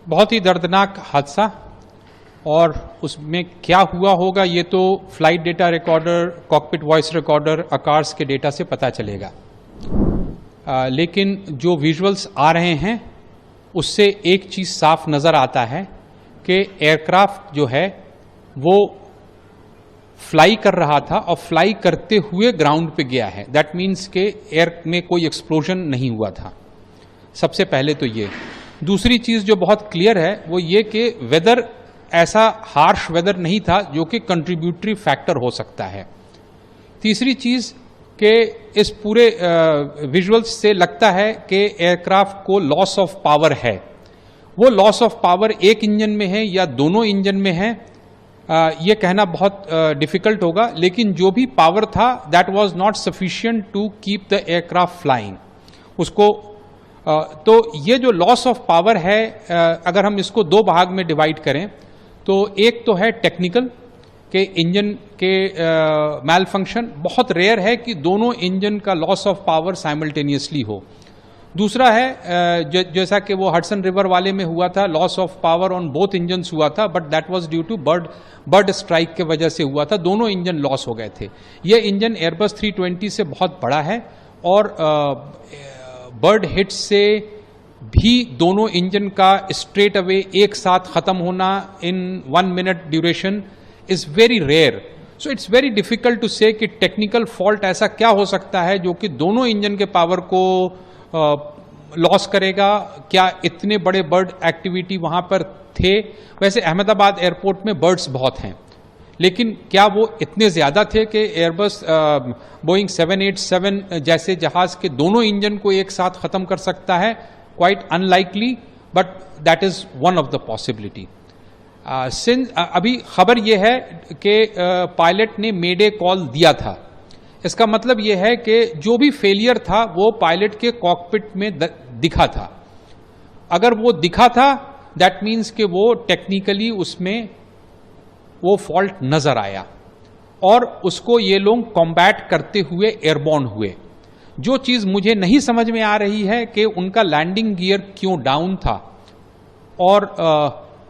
बहुत ही दर्दनाक हादसा, और उसमें क्या हुआ होगा ये तो flight data recorder, cockpit voice recorder, ACARS के डेटा से पता चलेगा। लेकिन जो विजुअल्स आ रहे हैं उससे एक चीज़ साफ नज़र आता है कि एयरक्राफ्ट जो है वो फ्लाई कर रहा था और फ्लाई करते हुए ग्राउंड पे गया है। दैट मीन्स के एयर में कोई एक्सप्लोजन नहीं हुआ था। सबसे पहले तो ये। दूसरी चीज़ जो बहुत क्लियर है वो ये कि वेदर ऐसा हार्श वेदर नहीं था जो कि कंट्रीब्यूटरी फैक्टर हो सकता है। तीसरी चीज़ कि इस पूरे विजुअल्स से लगता है कि एयरक्राफ्ट को लॉस ऑफ पावर है। वो लॉस ऑफ पावर एक इंजन में है या दोनों इंजन में है, ये कहना बहुत डिफिकल्ट होगा, लेकिन जो भी पावर था that was not sufficient to keep the aircraft flying. उसको तो ये जो लॉस ऑफ पावर है, अगर हम इसको दो भाग में डिवाइड करें तो एक तो है टेक्निकल के इंजन के मैल फंक्शन। बहुत रेयर है कि दोनों इंजन का लॉस ऑफ पावर साइमल्टेनियसली हो। दूसरा है जैसा कि वो हडसन रिवर वाले में हुआ था, loss of power on both engines हुआ था, but that was due to bird strike के वजह से हुआ था। दोनों इंजन लॉस हो गए थे। ये इंजन एयरबस 320 से बहुत बड़ा है और बर्ड हिट से भी दोनों इंजन का स्ट्रेट अवे एक साथ खत्म होना in 1 minute duration is very rare. So it's very difficult to say कि टेक्निकल फॉल्ट ऐसा क्या हो सकता है जो कि दोनों इंजन के पावर को लॉस करेगा। क्या इतने बड़े बर्ड एक्टिविटी वहां पर थे? वैसे अहमदाबाद एयरपोर्ट में बर्ड्स बहुत हैं, लेकिन क्या वो इतने ज्यादा थे कि एयरबस बोइंग 787 जैसे जहाज के दोनों इंजन को एक साथ खत्म कर सकता है? Quite unlikely, but that is one of the possibility. अभी खबर यह है कि पायलट ने मेडे कॉल दिया था। इसका मतलब यह है कि जो भी फेलियर था वो पायलट के कॉकपिट में दिखा था। अगर वो दिखा था दैट मीन्स कि वो टेक्निकली उसमें वो फॉल्ट नजर आया और उसको ये लोग कॉम्बैट करते हुए एयरबॉर्न हुए। जो चीज मुझे नहीं समझ में आ रही है कि उनका लैंडिंग गियर क्यों डाउन था और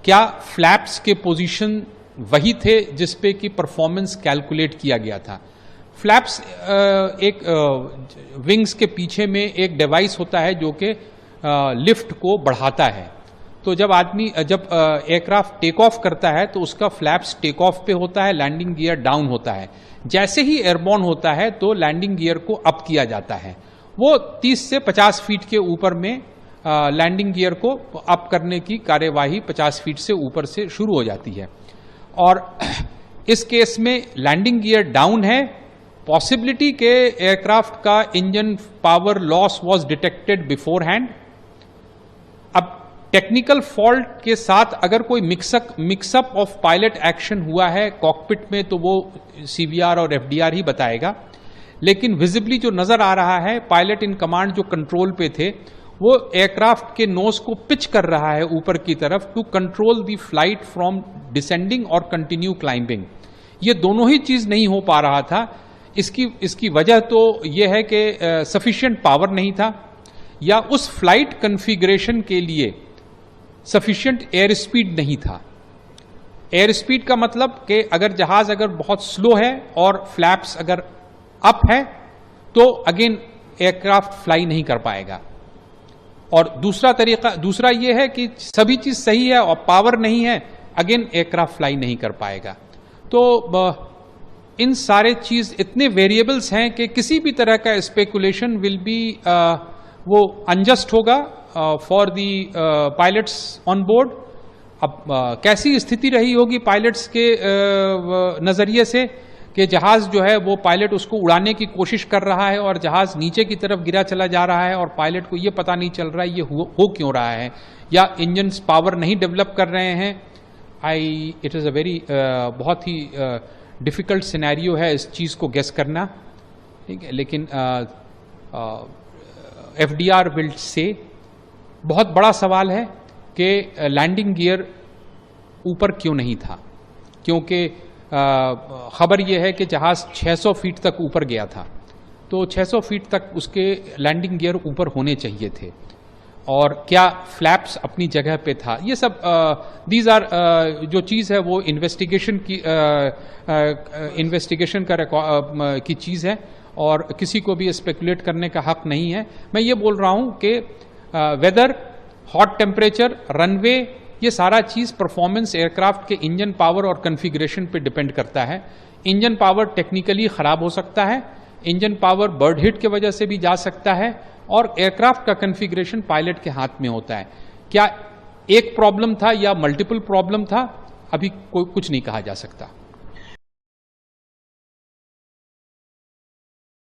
क्या फ्लैप्स के पोजीशन वही थे जिस पे कि परफॉर्मेंस कैलकुलेट किया गया था। फ्लैप्स एक विंग्स के पीछे में एक डिवाइस होता है जो कि लिफ्ट को बढ़ाता है। तो जब एयरक्राफ्ट टेक ऑफ करता है तो उसका फ्लैप्स टेक ऑफ पे होता है, लैंडिंग गियर डाउन होता है। जैसे ही एयरबॉर्न होता है तो लैंडिंग गियर को अप किया जाता है। वो 30 से 50 फीट के ऊपर में लैंडिंग गियर को अप करने की कार्यवाही 50 फीट से ऊपर से शुरू हो जाती है। और इस केस में लैंडिंग गियर डाउन है। पॉसिबिलिटी के एयरक्राफ्ट का engine power loss was detected before hand. अब टेक्निकल फॉल्ट के साथ अगर कोई मिक्सअप ऑफ पायलट एक्शन हुआ है कॉकपिट में तो वो सीवीआर और एफडीआर ही बताएगा। लेकिन विजिबली जो नजर आ रहा है, पायलट इन कमांड जो कंट्रोल पे थे वो एयरक्राफ्ट के नोज को पिच कर रहा है ऊपर की तरफ to control the flight from descending और कंटिन्यू क्लाइंबिंग। ये दोनों ही चीज नहीं हो पा रहा था। इसकी वजह तो यह है कि सफिशिएंट पावर नहीं था या उस फ्लाइट कन्फिग्रेशन के लिए सफिशिएंट एयर स्पीड नहीं था। एयर स्पीड का मतलब कि अगर जहाज बहुत स्लो है और फ्लैप्स अगर अप है तो अगेन एयरक्राफ्ट फ्लाई नहीं कर पाएगा। और दूसरा यह है कि सभी चीज सही है और पावर नहीं है, अगेन एयरक्राफ्ट फ्लाई नहीं कर पाएगा। तो इन सारे चीज इतने वेरिएबल्स हैं कि किसी भी तरह का स्पेकुलेशन विल बी वो अनजस्ट होगा for the pilots on board. अब कैसी स्थिति रही होगी पायलट्स के नजरिए से कि जहाज जो है वो पायलट उसको उड़ाने की कोशिश कर रहा है और जहाज नीचे की तरफ गिरा चला जा रहा है और पायलट को ये पता नहीं चल रहा है ये हो क्यों रहा है, या इंजन्स पावर नहीं डेवलप कर रहे हैं। इट इज़ अ वेरी बहुत ही डिफिकल्ट सिनेरियो है इस चीज़ को गेस करना, ठीक है। लेकिन एफडीआर विल से बहुत बड़ा सवाल है कि लैंडिंग गियर ऊपर क्यों नहीं था, क्योंकि खबर यह है कि जहाज 600 फीट तक ऊपर गया था, तो 600 फीट तक उसके लैंडिंग गियर ऊपर होने चाहिए थे। और क्या फ्लैप्स अपनी जगह पे था, ये सब दीज आर जो चीज़ है वो इन्वेस्टिगेशन की चीज़ है और किसी को भी स्पेकुलेट करने का हक नहीं है। मैं ये बोल रहा हूँ कि वेदर, हॉट टेम्परेचर, रनवे, ये सारा चीज़ परफॉर्मेंस एयरक्राफ्ट के इंजन पावर और कन्फिग्रेशन पे डिपेंड करता है। इंजन पावर टेक्निकली ख़राब हो सकता है, इंजन पावर बर्ड हिट की वजह से भी जा सकता है और एयरक्राफ्ट का कन्फिग्रेशन पायलट के हाथ में होता है। क्या एक प्रॉब्लम था या मल्टीपल प्रॉब्लम था, अभी कोई कुछ नहीं कहा जा सकता।